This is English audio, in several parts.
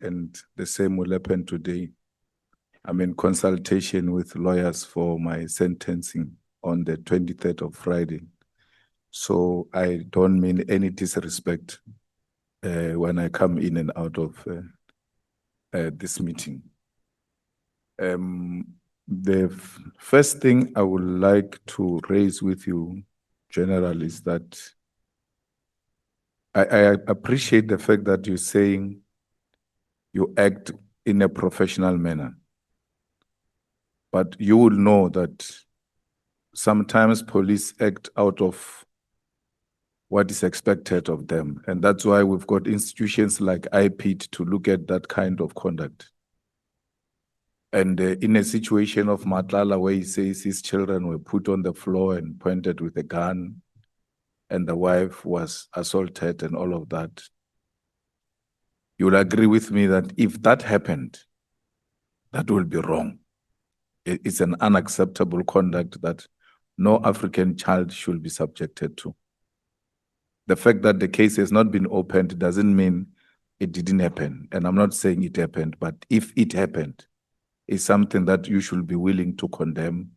and the same will happen today. I'm in consultation with lawyers for my sentencing on the 23rd of Friday. So I don't mean any disrespect when I come in and out of this meeting. The first thing I would like to raise with you, General, is that I appreciate the fact that you're saying you act in a professional manner. But you will know that sometimes police act out of what is expected of them. And that's why we've got institutions like IPID to look at that kind of conduct. And in a situation of Matlala where he says his children were put on the floor and pointed with a gun, and the wife was assaulted and all of that, you'll agree with me that if that happened, that will be wrong. It's an unacceptable conduct that no African child should be subjected to. The fact that the case has not been opened doesn't mean it didn't happen. And I'm not saying it happened, but if it happened, it's something that you should be willing to condemn.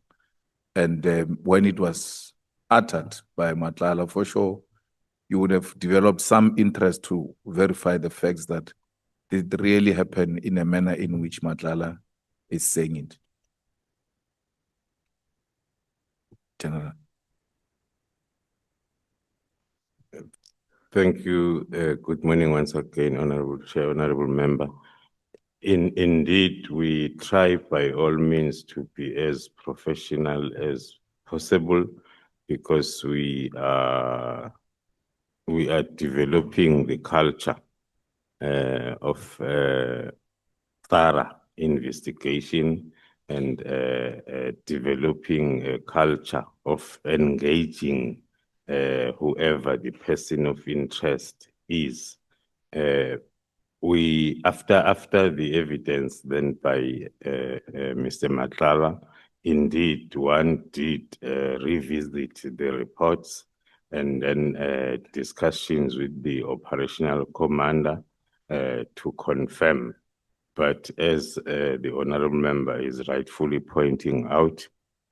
And when it was uttered by Matlala, for sure, you would have developed some interest to verify the facts that it really happened in a manner in which Matlala is saying it. General. Thank you. Good morning once again, Honorable Chair, Honorable Member. Indeed, we try by all means to be as professional as possible because we are developing the culture of thorough investigation and developing a culture of engaging whoever the person of interest is. We after the evidence then by Mr. Matlala, indeed one did revisit the reports and then discussions with the operational commander to confirm. But as the honorable member is rightfully pointing out,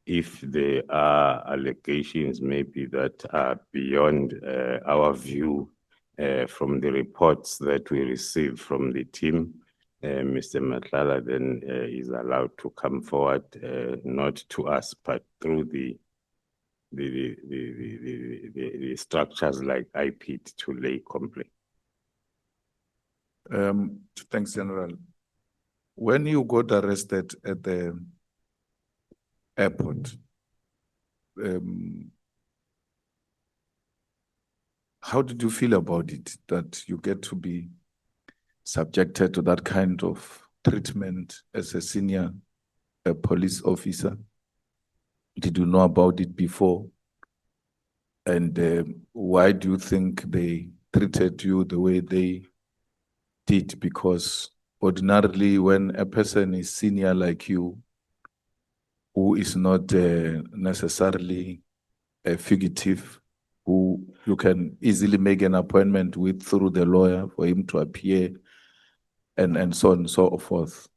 if there are allegations maybe that are beyond our view from the reports that we receive from the team, Mr. Matlala then is allowed to come forward, not to us, but through the structures like IPID to lay complaint. Thanks, General. When you got arrested at the airport, how did you feel about it, that you get to be subjected to that kind of treatment as a senior police officer? Did you know about it before? And why do you think they treated you the way they did? Because ordinarily, when a person is senior like you, who is not necessarily a fugitive, who you can easily make an appointment with through the lawyer for him to appear, and so on and so forth.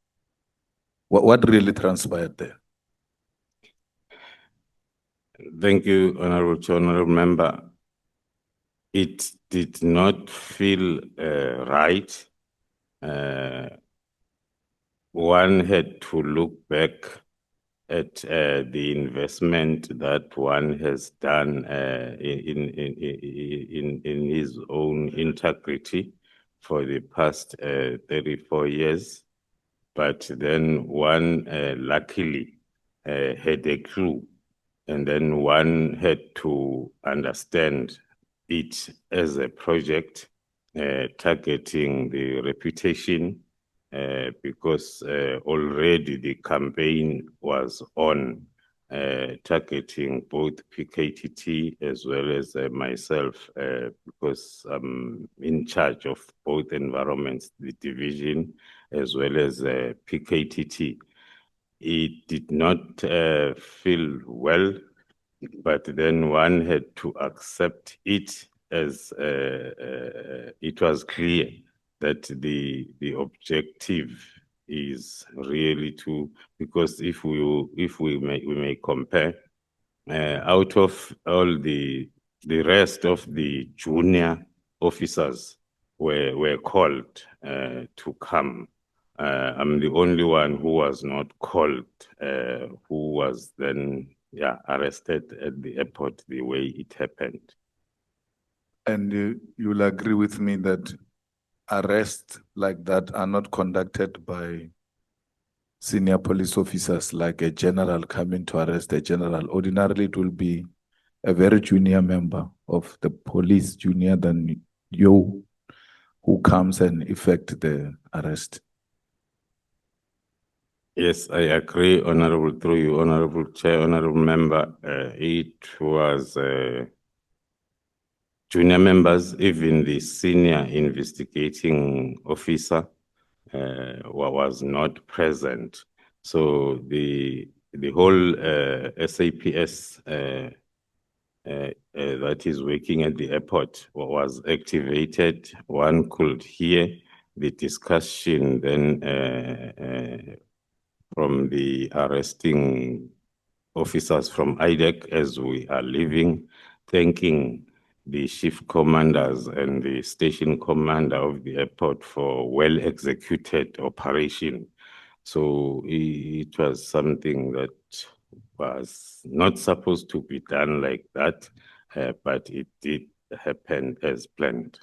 What really transpired there? Thank you, Honorable Member. It did not feel right. One had to look back at the investment that one has done in his own integrity for the past 34 years. But then one luckily had a clue, and then one had to understand it as a project targeting the reputation because already the campaign was on targeting both PKTT as well as myself because I'm in charge of both environments, the division as well as PKTT. It did not feel well, but then one had to accept it as it was clear that the objective is really to, because if we may compare, out of all the rest of the junior officers were called to come. I'm the only one who was not called, who was then arrested at the airport the way it happened. And you'll agree with me that arrests like that are not conducted by senior police officers, like a general coming to arrest a general. Ordinarily, it will be a very junior member of the police, junior than you, who comes and effect the arrest. Yes, I agree, Honorable, through you, Honorable Chair, Honorable Member. It was junior members, even the senior investigating officer was not present. So the whole SAPS that is working at the airport was activated. One could hear the discussion then from the arresting officers from IDEC as we are leaving, thanking the shift commanders and the station commander of the airport for well-executed operation. So it was something that was not supposed to be done like that, but it did happen as planned.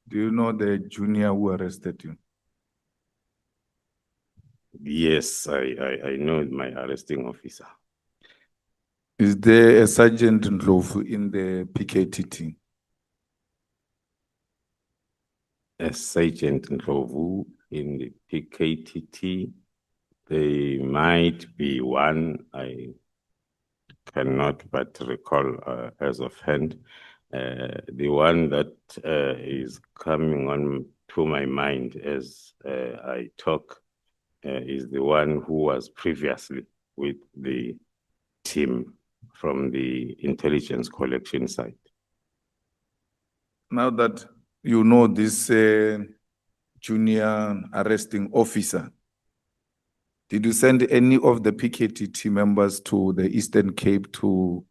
Do you know the junior who arrested you? Yes, I know my arresting officer. Is there a Sergeant Ndlovu in the PKTT? A Sergeant Ndlovu in the PKTT, there might be one, I cannot but recall as of hand. The one that is coming on to my mind as I talk is the one who was previously with the team from the intelligence collection side. Now that you know this junior arresting officer, did you send any of the PKTT members to the Eastern Cape to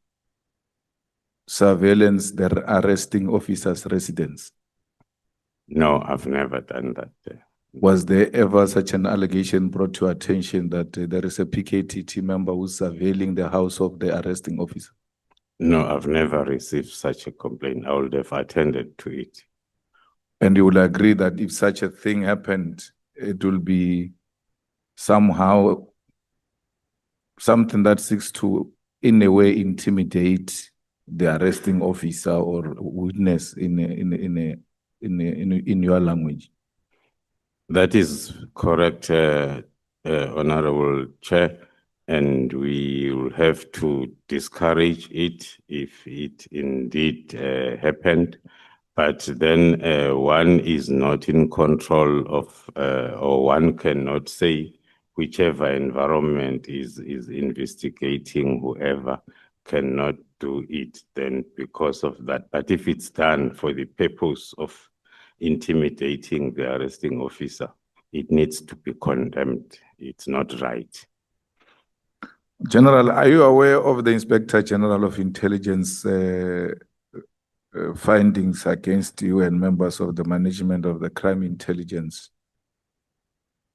surveillance the arresting officer's residence? No, I've never done that. Was there ever such an allegation brought to attention that there is a PKTT member who's surveilling the house of the arresting officer? No, I've never received such a complaint. I would have attended to it. And you will agree that if such a thing happened, it will be somehow something that seeks to, in a way, intimidate the arresting officer or witness in your language. That is correct, Honorable Chair, and we will have to discourage it if it indeed happened. But then one is not in control of, or one cannot say whichever environment is investigating whoever cannot do it then because of that. But if it's done for the purpose of intimidating the arresting officer, it needs to be condemned. It's not right. General, are you aware of the Inspector General of Intelligence findings against you and members of the management of the crime intelligence?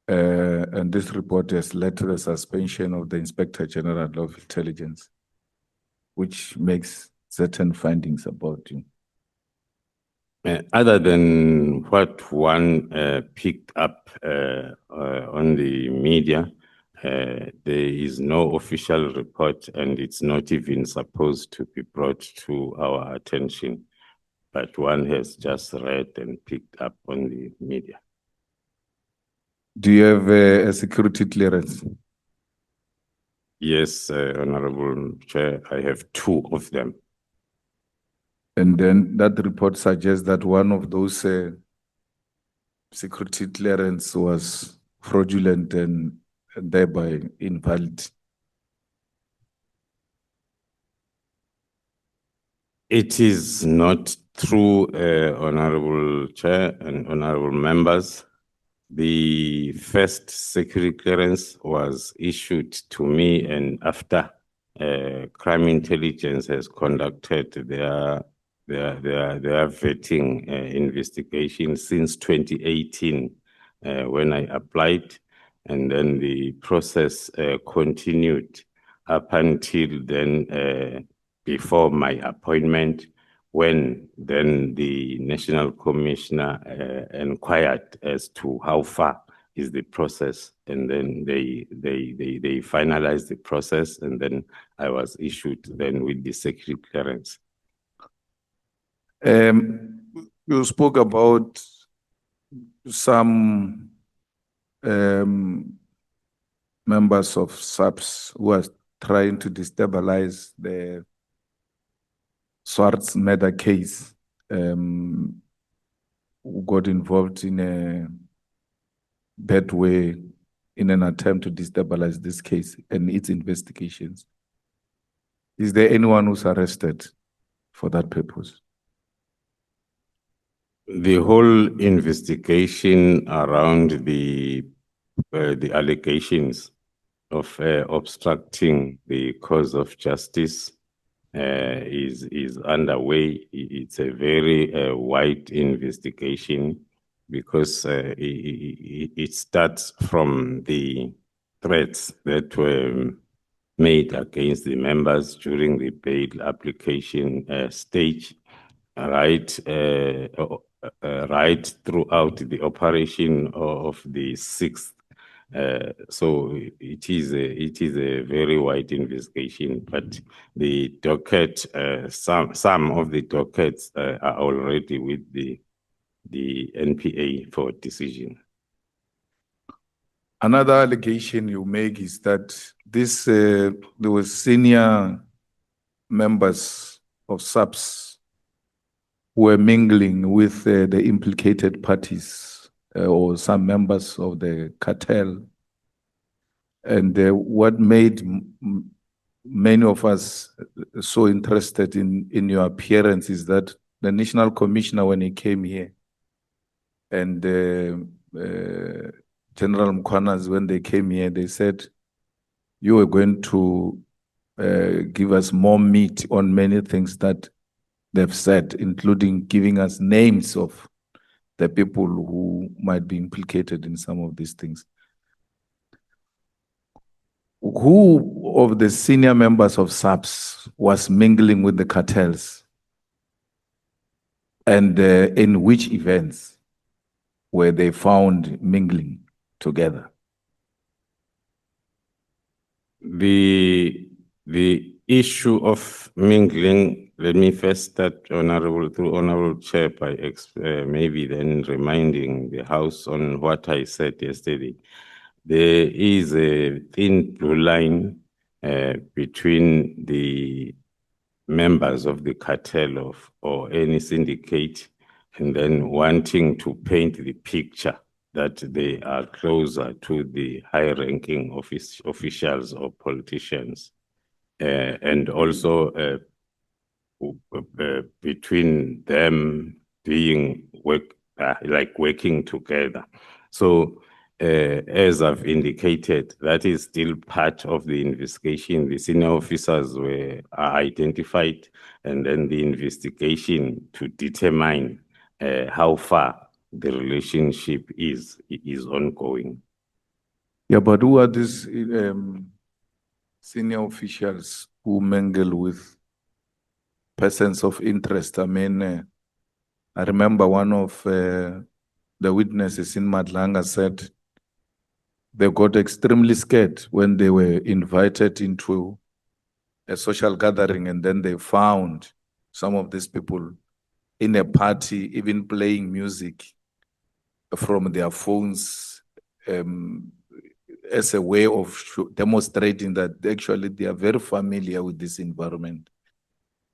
And this report has led to the suspension of the Inspector General of Intelligence, which makes certain findings about you. Other than what one picked up on the media, there is no official report and it's not even supposed to be brought to our attention, but one has just read and picked up on the media. Do you have a security clearance? Yes, Honorable Chair, I have 2 of them. And then that report suggests that one of those security clearance was fraudulent and thereby invalid. It is not true, Honorable Chair and Honorable Members. The first security clearance was issued to me, and after crime intelligence has conducted their vetting investigation since 2018, when I applied, and then the process continued up until then, before my appointment, when then the National Commissioner inquired as to how far is the process, and then they finalized the process, and then I was issued then with the security clearance. You spoke about some members of SAPS who are trying to destabilize the Swartz murder case, who got involved in a bad way in an attempt to destabilize this case and its investigations. Is there anyone who's arrested for that purpose? The whole investigation around the allegations of obstructing the cause of justice is underway. It's a very wide investigation because it starts from the threats that were made against the members during the bail application stage, right throughout the operation of the 6th. So it is a very wide investigation, but the docket, some of the dockets are already with the NPA for decision. Another allegation you make is that this there were senior members of SAPS who were mingling with the implicated parties or some members of the cartel. And what made many of us so interested in your appearance is that the National Commissioner, when he came here, and General Mkwanas, when they came here, they said, you were going to give us more meat on many things that they've said, including giving us names of the people who might be implicated in some of these things. Who of the senior members of SAPS was mingling with the cartels? And in which events were they found mingling together? The issue of mingling, let me first start, Honorable Chair, by maybe then reminding the House on what I said yesterday. There is a thin blue line between the members of the cartel or any syndicate and then wanting to paint the picture that they are closer to the high-ranking officials or politicians, and also between them being working together. So, as I've indicated, that is still part of the investigation. The senior officers are identified, and then the investigation to determine how far the relationship is ongoing. Yeah, but who are these senior officials who mingle with persons of interest? I mean, I remember one of the witnesses in Madlanga said they got extremely scared when they were invited into a social gathering, and then they found some of these people in a party, even playing music from their phones, as a way of demonstrating that actually they are very familiar with this environment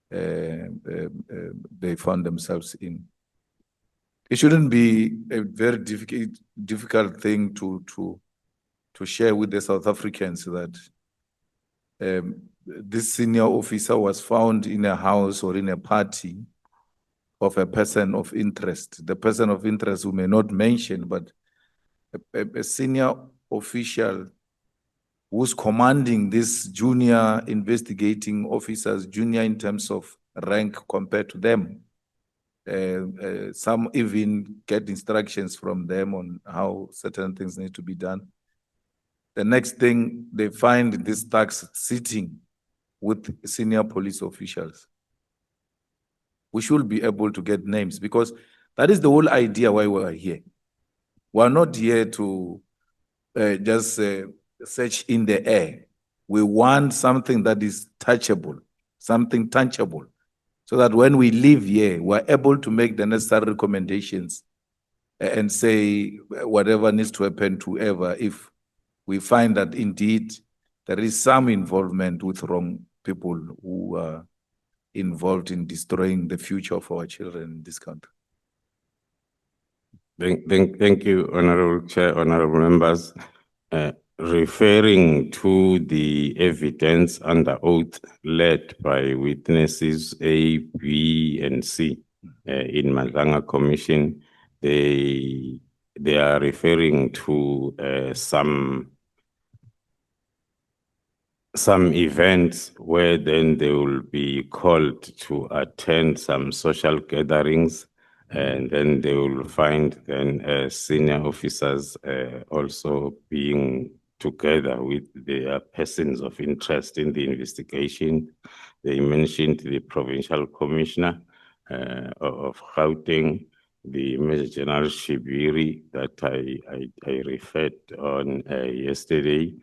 they found themselves in. It shouldn't be a very difficult thing to share with the South Africans that this senior officer was found in a house or in a party of a person of interest. The person of interest who may not mention, but a senior official who's commanding these junior investigating officers, junior in terms of rank compared to them. Some even get instructions from them on how certain things need to be done. The next thing, they find this tax sitting with senior police officials. We should be able to get names because that is the whole idea why we are here. We are not here to just search in the air. We want something that is touchable, something tangible, so that when we leave here, we're able to make the necessary recommendations and say whatever needs to happen to whoever if we find that indeed there is some involvement with wrong people who are involved in destroying the future of our children in this country. Thank you, Honorable Chair, Honorable Members. Referring to the evidence under oath led by witnesses A, B, and C in Madlanga Commission, they are referring to some events where then they will be called to attend some social gatherings, and then they will find then senior officers also being together with their persons of interest in the investigation. They mentioned the provincial commissioner of Gauteng, the Major General Shibiri that I referred on yesterday.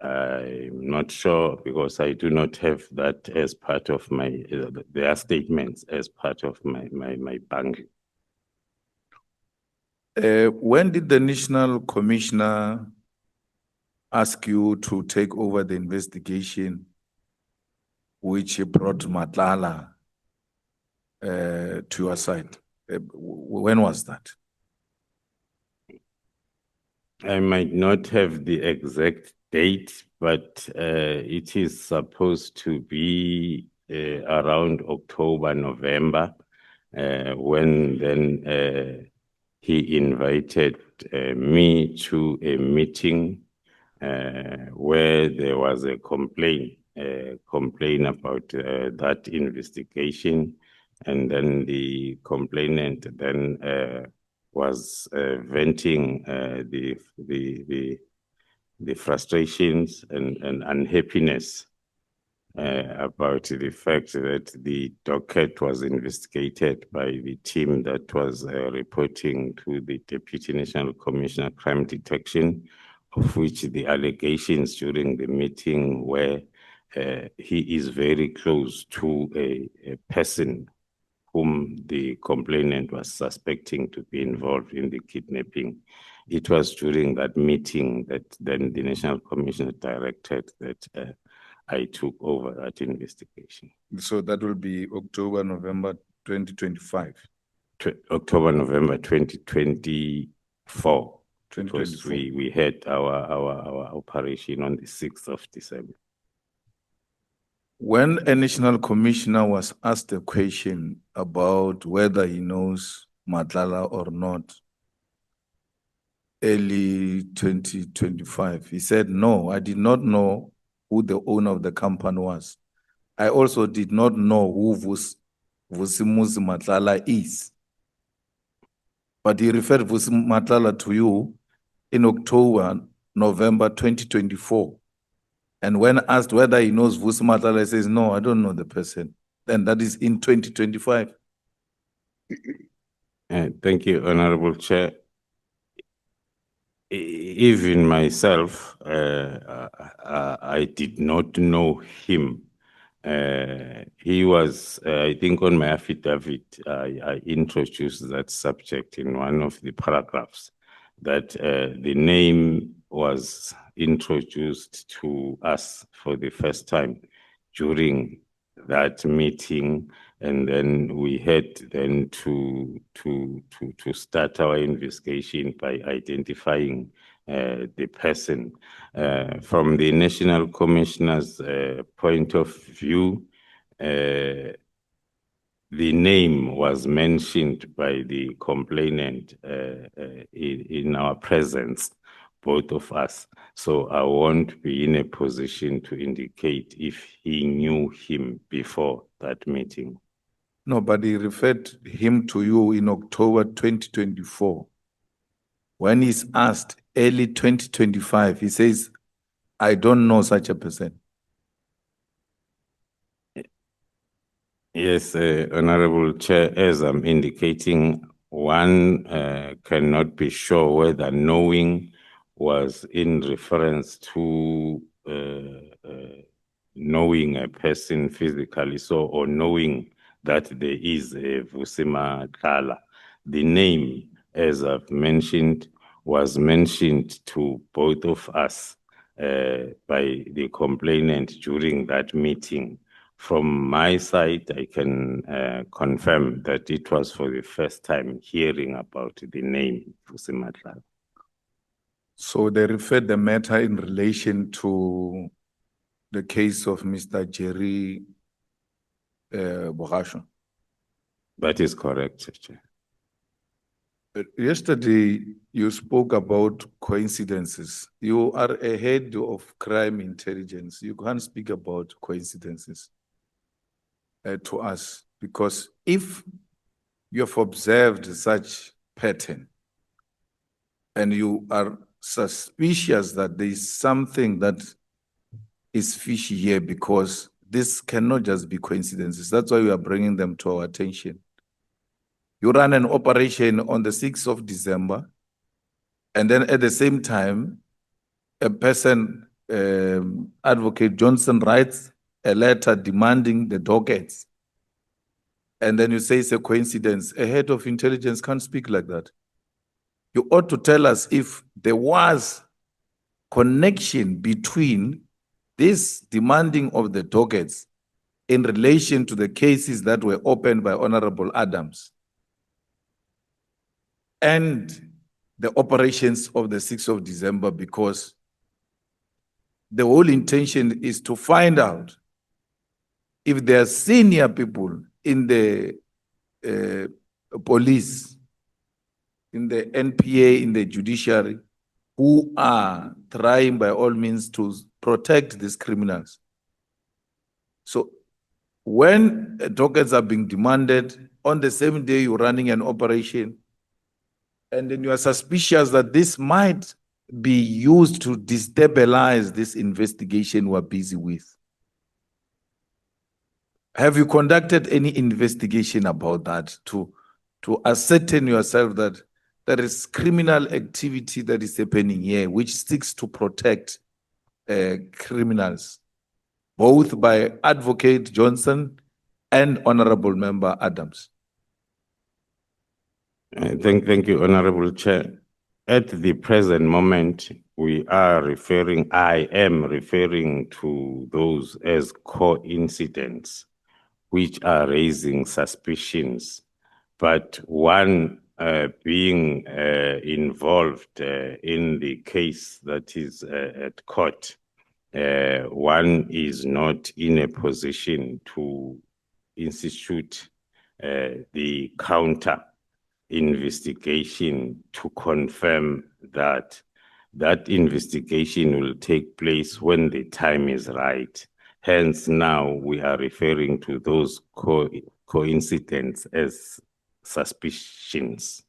I'm not sure because I do not have that as part of my, their statements as part of my bank. When did the National Commissioner ask you to take over the investigation which brought Matlala to your side? When was that? I might not have the exact date, but it is supposed to be around October, November, when then he invited me to a meeting where there was a complaint about that investigation, and then the complainant then was venting the frustrations and unhappiness about the fact that the docket was investigated by the team that was reporting to the Deputy National Commissioner of Crime Detection, of which the allegations during the meeting were he is very close to a person whom the complainant was suspecting to be involved in the kidnapping. It was during that meeting that then the National Commissioner directed that I took over that investigation. So that will be October, November 2025? October, November 2024. 2024. Because we had our operation on the 6th of December. When a National Commissioner was asked a question about whether he knows Matlala or not, early 2025, he said, no, I did not know who the owner of the company was. I also did not know who Vusimuzi Matlala is. But he referred Vusi Matlala to you in October, November 2024. And when asked whether he knows Vusi Matlala, he says, no, I don't know the person. And that is in 2025. Thank you, Honorable Chair. Even myself, I did not know him. He was, I think on my affidavit, I introduced that subject in one of the paragraphs, that the name was introduced to us for the first time during that meeting and then we had then to start our investigation by identifying the person. From the National Commissioner's point of view, the name was mentioned by the complainant in our presence, both of us. So I won't be in a position to indicate if he knew him before that meeting. No, but he referred him to you in October 2024. When he's asked early 2025, he says, I don't know such a person. Yes, Honorable Chair, as I'm indicating, one cannot be sure whether knowing was in reference to knowing a person physically, or knowing that there is a Vusi Matlala. The name, as I've mentioned, was mentioned to both of us by the complainant during that meeting. From my side, I can confirm that it was for the first time hearing about the name Vusi Matlala. So they referred the matter in relation to the case of Mr. Jerry Bogasho. That is correct, Chair. Yesterday, you spoke about coincidences. You are a head of crime intelligence. You can't speak about coincidences to us, because if you have observed such pattern and you are suspicious that there is something that is fishy here, because this cannot just be coincidences. That's why we are bringing them to our attention. You run an operation on the 6th of December, and then at the same time, a person, Advocate Johnson, writes a letter demanding the dockets. And then you say it's a coincidence. A head of intelligence can't speak like that. You ought to tell us if there was connection between this demanding of the dockets in relation to the cases that were opened by Honorable Adams and the operations of the 6th of December, because the whole intention is to find out if there are senior people in the police, in the NPA, in the judiciary, who are trying by all means to protect these criminals. So when dockets are being demanded, on the same day you're running an operation, and then you are suspicious that this might be used to destabilize this investigation we're busy with. Have you conducted any investigation about that to ascertain yourself that there is criminal activity that is happening here, which seeks to protect criminals, both by Advocate Johnson and Honorable Member Adams? Thank you, Honorable Chair. At the present moment, I am referring to those as coincidents, which are raising suspicions, but one being involved in the case that is at court, one is not in a position to institute the counter investigation to confirm that that investigation will take place when the time is right. Hence, now we are referring to those coincidents as suspicions.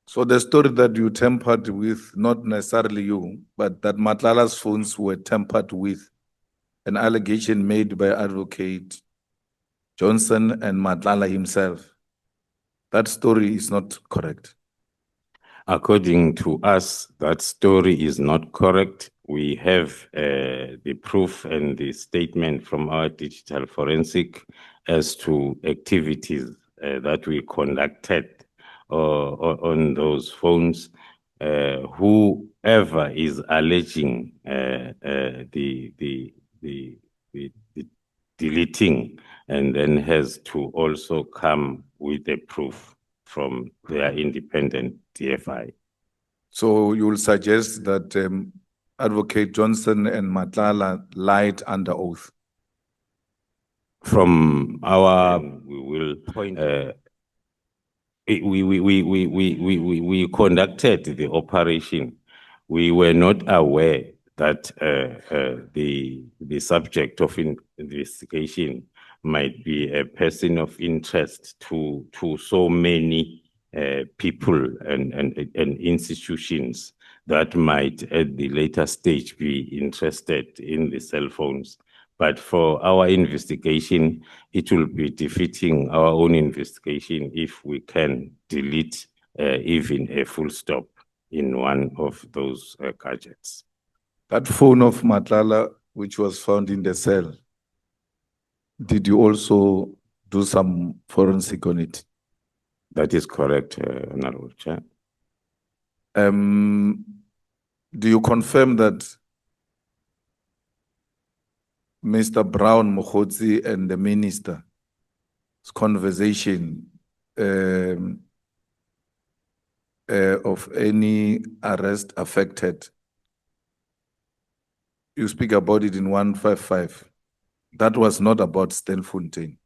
So the story that you tampered with, not necessarily you, but that Matlala's phones were tampered with, an allegation made by Advocate Johnson and Matlala himself, that story is not correct. According to us, that story is not correct. We have the proof and the statement from our digital forensic as to activities that we conducted on those phones. Whoever is alleging the deleting and then has to also come with a proof from their independent DFI. So you will suggest that Advocate Johnson and Matlala lied under oath? From our, we will point. We conducted the operation. We were not aware that the subject of investigation might be a person of interest to so many people and institutions that might at the later stage be interested in the cell phones. But for our investigation, it will be defeating our own investigation if we can delete even a full stop in one of those gadgets. That phone of Matlala, which was found in the cell, did you also do some forensic on it? That is correct, Honorable Chair. Do you confirm that Mr. Brown Mokhodzi and the minister's conversation of any arrest affected, you speak about it in 155, that was not about Stelfontein?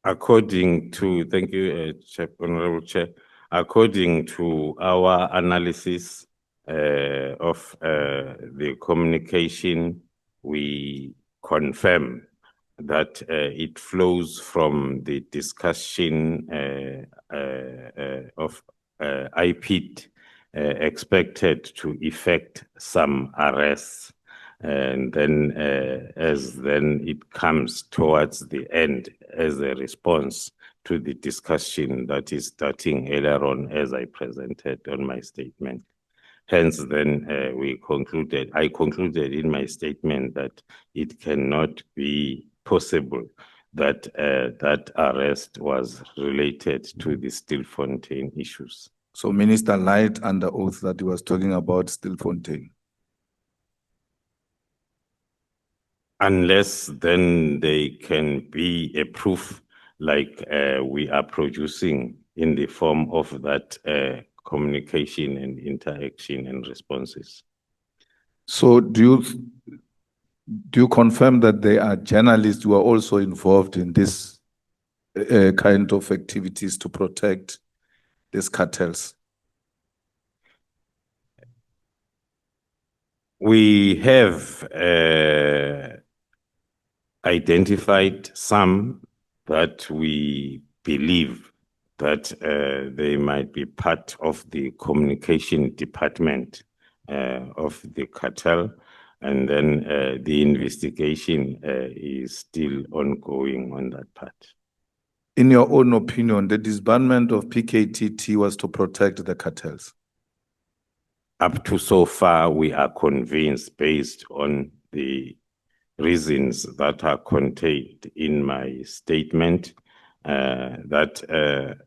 According to, thank you, Honorable Chair, according to our analysis of the communication, we confirm that it flows from the discussion of IPID expected to effect some arrests. And then as then it comes towards the end as a response to the discussion that is starting earlier on as I presented on my statement. Hence then I concluded in my statement that it cannot be possible that that arrest was related to the Stilfontein issues. So Minister lied under oath that he was talking about Stilfontein? Unless then they can be a proof like we are producing in the form of that communication and interaction and responses. So do you confirm that there are journalists who are also involved in this kind of activities to protect these cartels? We have identified some that we believe that they might be part of the communication department of the cartel, and then the investigation is still ongoing on that part. In your own opinion, the disbandment of PKTT was to protect the cartels? Up to so far, we are convinced, based on the reasons that are contained in my statement, that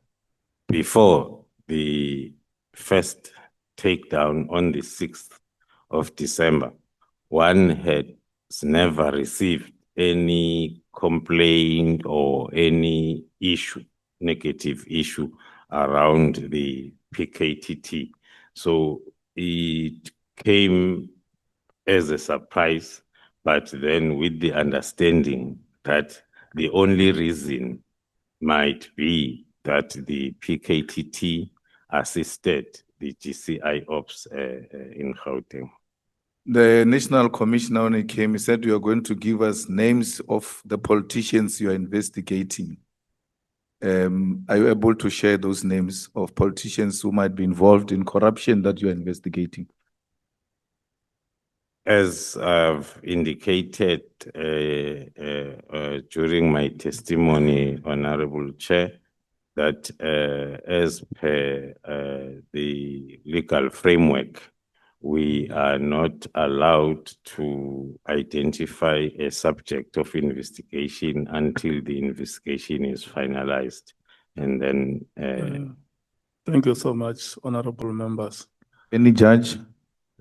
before the first takedown on the 6th of December, one had never received any complaint or any issue, negative issue around the PKTT. So it came as a surprise, but then with the understanding that the only reason might be that the PKTT assisted the GCI ops in Gauteng. The National Commissioner, when he came, he said, you are going to give us names of the politicians you are investigating. Are you able to share those names of politicians who might be involved in corruption that you are investigating? As I've indicated during my testimony, Honorable Chair, that as per the legal framework, we are not allowed to identify a subject of investigation until the investigation is finalized. And then... Thank you so much, honorable members. Any judge?